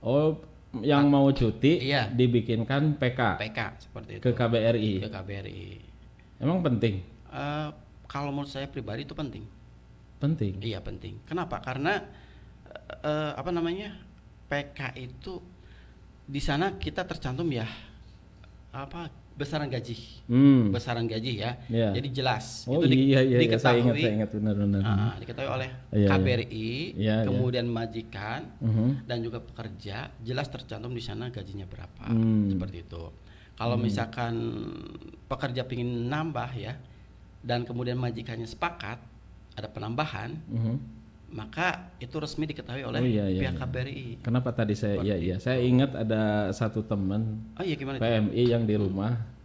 Oh, yang mau cuti Iya. dibikinkan PK PK seperti itu. ke KBRI. Ke KBRI. Emang penting? Kalau menurut saya pribadi itu penting. Penting. Iya penting. Kenapa? Karena apa namanya, PK itu di sana kita tercantum ya apa besaran gaji, besaran gaji ya. Iya. Jadi jelas. Oh itu iya, diketahui, saya ingat benar-benar. diketahui oleh Iya, KBRI, iya. kemudian majikan dan juga pekerja, jelas tercantum di sana gajinya berapa, seperti itu. Kalau misalkan pekerja pingin nambah ya, dan kemudian majikannya sepakat ada penambahan, maka itu resmi diketahui oleh pihak KBRI. Kenapa tadi saya saya ingat ada satu teman Gimana PMI yang di rumah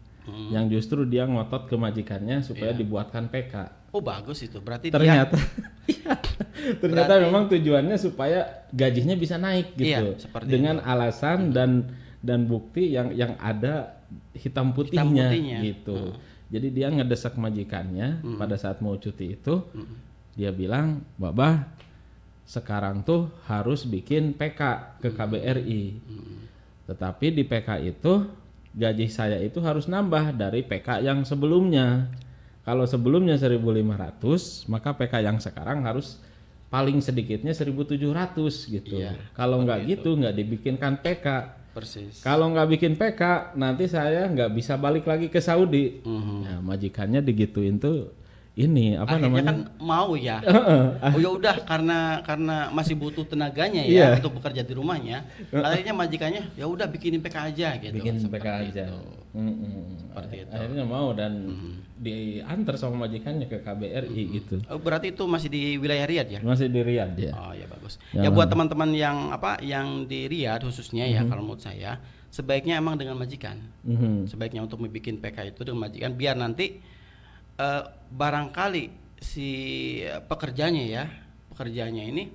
yang justru dia ngotot ke majikannya supaya dibuatkan PK. Oh bagus itu, berarti ternyata ternyata berarti, memang tujuannya supaya gajinya bisa naik gitu, dengan itu. Alasan dan bukti yang ada hitam putihnya. Gitu. Jadi dia ngedesak majikannya pada saat mau cuti itu. Dia bilang, Babah sekarang tuh harus bikin PK ke KBRI. Tetapi di PK itu gaji saya itu harus nambah dari PK yang sebelumnya. Kalau sebelumnya 1.500, maka PK yang sekarang harus paling sedikitnya 1.700 gitu. Kalau nggak gitu nggak dibikinkan PK. Persis. Kalau nggak bikin PK, nanti saya nggak bisa balik lagi ke Saudi. Nah, majikannya digituin tuh. Ini apa akhirnya namanya? Kan mau ya. Oh ya udah karena masih butuh tenaganya ya untuk bekerja di rumahnya. Akhirnya majikannya ya udah bikinin PK aja gitu. Bikin PK aja. Seperti itu. Akhirnya mau dan diantar sama majikannya ke KBRI gitu. Oh, berarti itu masih di wilayah Riyadh ya? Masih di Riyadh ya. Oh ya bagus. Ya buat teman-teman yang di Riyadh khususnya ya, kalau menurut saya sebaiknya emang dengan majikan. Sebaiknya untuk membuat PK itu dengan majikan biar nanti barangkali si pekerjanya ini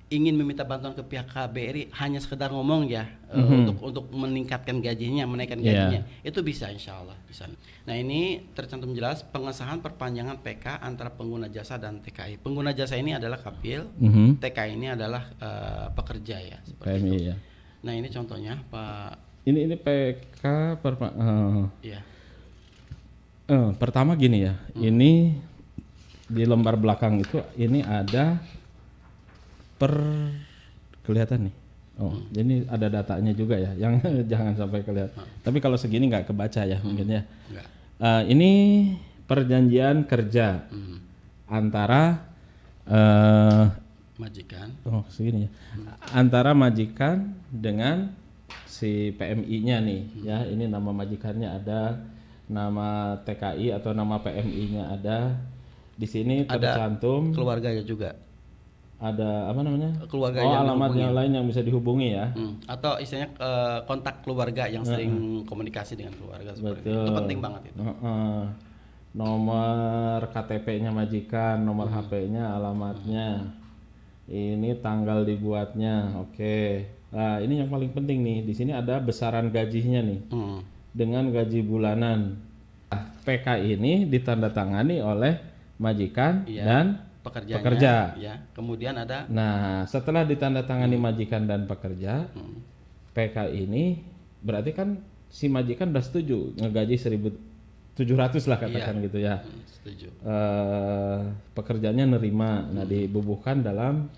ingin meminta bantuan ke pihak KBRI hanya sekedar ngomong ya, untuk meningkatkan gajinya, menaikkan gajinya, itu bisa insya Allah bisa. Nah ini tercantum jelas pengesahan perpanjangan PK antara pengguna jasa dan TKI. Pengguna jasa ini adalah kapil, TKI ini adalah pekerja ya. PMI ya. Nah ini contohnya Pak. Ini PK pertama gini ya, ini di lembar belakang itu ini ada kelihatan nih. Ini ada datanya juga ya, yang jangan sampai kelihatan. Tapi kalau segini nggak kebaca ya mungkin ya. Ini perjanjian kerja antara majikan. Segini ya. Antara majikan dengan si PMI-nya nih ya. Ini nama majikannya ada, nama TKI atau nama PMI-nya ada. Di sini tercantum keluarganya juga. Ada apa namanya? Keluarga alamatnya lain yang bisa dihubungi ya. Atau istilahnya kontak keluarga yang sering komunikasi dengan keluarga seperti itu. Itu penting banget itu. Nomor KTP-nya majikan, nomor HP-nya, alamatnya. Ini tanggal dibuatnya. Oke. Nah, ini yang paling penting nih. Di sini ada besaran gajinya nih. Dengan gaji bulanan. PK ini ditandatangani oleh majikan dan pekerja. Ya. Kemudian ada. Nah, setelah ditandatangani majikan dan pekerja, PK ini berarti kan si majikan udah setuju ngegaji 1.700 lah katakan gitu ya. Setuju. Pekerjanya nerima. Nah, dibubuhkan dalam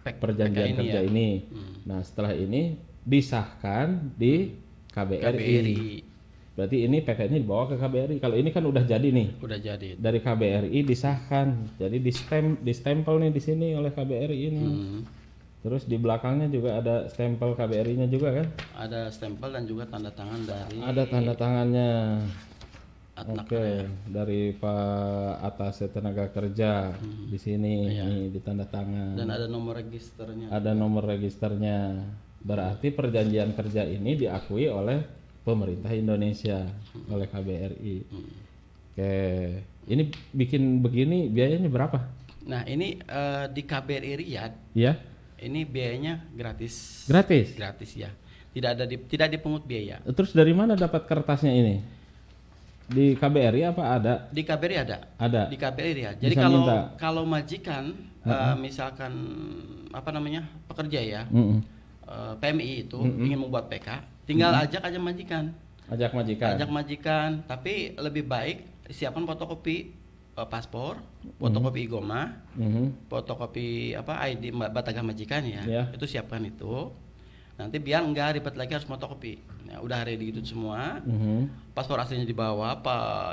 perjanjian kerja ini. Nah, setelah ini disahkan di KBRI. Berarti ini PK-nya dibawa ke KBRI. Kalau ini kan udah jadi nih. Udah jadi. Dari KBRI disahkan. Jadi di-stempel nih di sini oleh KBRI ini. Terus di belakangnya juga ada stempel KBRI-nya juga kan? Ada stempel dan juga tanda tangan dari. Ada tanda tangannya. Oke, dari Pak Atas Tenaga Kerja di sini nih ditanda tangan. Dan ada nomor registernya. Ada nomor registernya. Berarti perjanjian kerja ini diakui oleh pemerintah Indonesia, oleh KBRI. Oke, ini bikin begini biayanya berapa? Nah ini di KBRI Riyadh. Ya. Ini biayanya gratis. Gratis. Gratis ya. Tidak dipungut biaya. Terus dari mana dapat kertasnya ini? Di KBRI apa ada? Di KBRI ada. Ada. Di KBRI Riyadh. Jadi kalau majikan misalkan apa namanya pekerja ya. PMI itu ingin membuat PK, tinggal ajak aja majikan. Ajak majikan. Tapi lebih baik siapkan fotokopi paspor, fotokopi igoma, fotokopi ID Batagah majikan ya. Itu siapkan itu. Nanti biar enggak ribet lagi harus fotokopi. Ya, udah ready gitu semua. Paspor aslinya dibawa,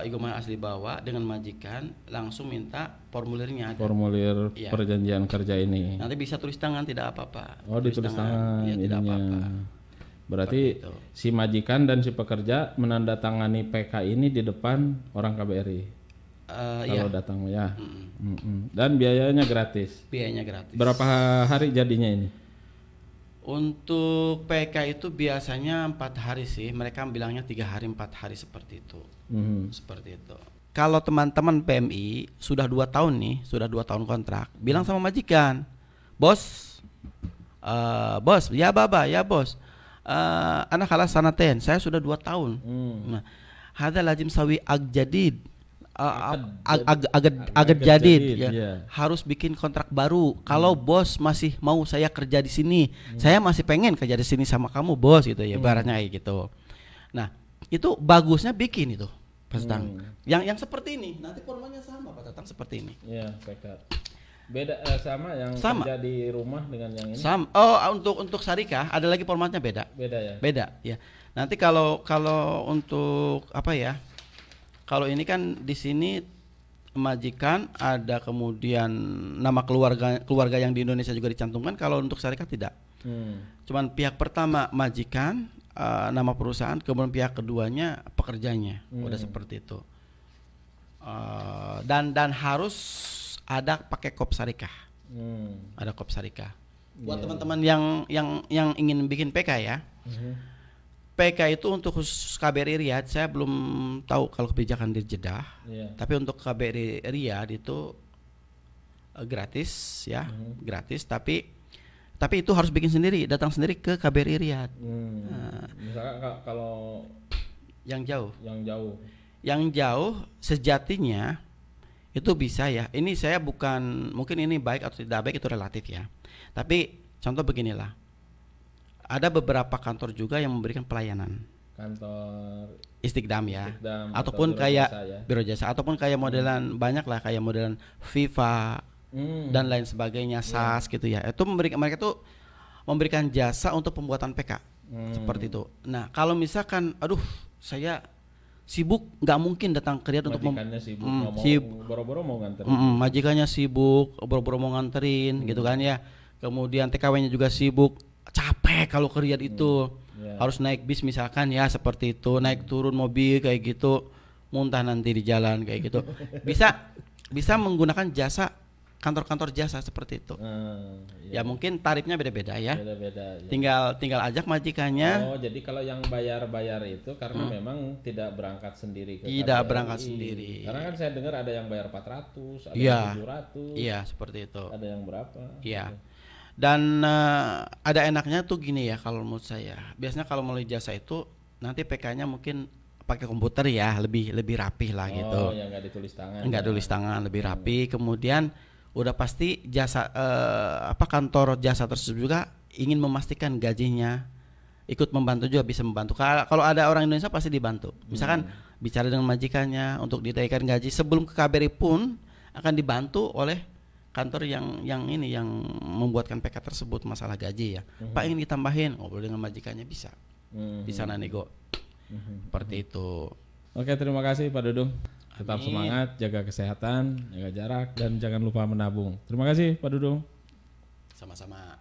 igoma asli dibawa dengan majikan, langsung minta formulirnya. Formulir perjanjian kerja ini. Nanti bisa tulis tangan, tidak apa-apa. Oh, ditulis tangan. Ya, tidak apa-apa. Berarti si majikan dan si pekerja menandatangani PK ini di depan orang KBRI. Kalau datang ya. Dan biayanya gratis. Berapa hari jadinya ini? Untuk PK itu biasanya 4 hari sih. Mereka bilangnya 3 hari 4 hari seperti itu. Seperti itu. Kalau teman-teman PMI sudah 2 tahun nih, sudah 2 tahun kontrak, bilang sama majikan, bos, ya baba, ya bos, anak kalah sanaten, saya sudah 2 tahun. Nah, hada lazim sawi agjadid. Agak jadid ya. Harus bikin kontrak baru. Kalau bos masih mau saya kerja di sini, saya masih pengen kerja di sini sama kamu bos gitu ya, ibaratnya kayak gitu. Nah, itu bagusnya bikin itu Pak Tatang. Yang seperti ini, nanti formatnya sama Pak Tatang seperti ini. Iya, PK. Beda sama yang kerja di rumah dengan yang ini. Sama. Oh, untuk syarikah ada lagi formatnya beda. Beda ya. Nanti kalau untuk apa ya? Kalau ini kan di sini majikan ada, kemudian nama keluarga yang di Indonesia juga dicantumkan. Kalau untuk syarikat tidak. Cuman pihak pertama majikan, nama perusahaan, kemudian pihak keduanya pekerjanya. Udah seperti itu. Dan harus ada pakai kop syarikah. Ada kop syarikah. Buat teman-teman yang ingin bikin PK ya. PK itu untuk khusus KBRI Riyadh saya belum tahu kalau kebijakan di Jeddah. Tapi untuk KBRI Riyadh itu gratis ya, gratis. Tapi itu harus bikin sendiri, datang sendiri ke KBRI Riyadh. Misalkan kalau yang jauh sejatinya itu bisa ya. Ini saya bukan, mungkin ini baik atau tidak baik itu relatif ya. Tapi contoh beginilah. Ada beberapa kantor juga yang memberikan pelayanan. Kantor Istiqdam ya. Ataupun kayak biro jasa, ataupun kayak modelan banyak lah, kayak modelan FIFA dan lain sebagainya, SAS gitu ya. Itu mereka tuh memberikan jasa untuk pembuatan PK. Seperti itu. Nah, kalau misalkan saya sibuk, nggak mungkin datang ke Riyadh untuk boro-boro mau nganterin. Majikannya sibuk, boro-boro mau nganterin gitu kan ya. Kemudian TKW-nya juga sibuk. Capek kalau ke Riyadh itu harus naik bis misalkan ya, seperti itu, naik turun mobil kayak gitu, muntah nanti di jalan kayak gitu. Bisa menggunakan jasa kantor-kantor jasa seperti itu. Ya mungkin tarifnya beda-beda ya. Tinggal ajak majikannya. Oh, jadi kalau yang bayar itu karena memang tidak berangkat sendiri ke Tidak berangkat sendiri. Karena kan saya dengar ada yang bayar 400, ada yang 700. Iya, seperti itu. Ada yang berapa? Iya. Dan ada enaknya tuh gini ya kalau menurut saya. Biasanya kalau melalui jasa itu nanti PK-nya mungkin pakai komputer ya, lebih rapih lah gitu. Ya nggak ditulis tangan. Nggak tulis tangan, lebih rapi. Kemudian udah pasti jasa kantor jasa tersebut juga ingin memastikan gajinya, ikut membantu juga, bisa membantu. Kalau ada orang Indonesia pasti dibantu. Misalkan bicara dengan majikannya untuk ditaikkan gaji sebelum ke KBRI pun akan dibantu oleh kantor yang membuatkan PK tersebut masalah gaji ya. Pak ingin ditambahin, ngobrol dengan majikannya bisa. Di sana nego. Seperti itu. Oke, terima kasih Pak Dudung. Tetap semangat, jaga kesehatan, jaga jarak, dan jangan lupa menabung. Terima kasih Pak Dudung. Sama-sama.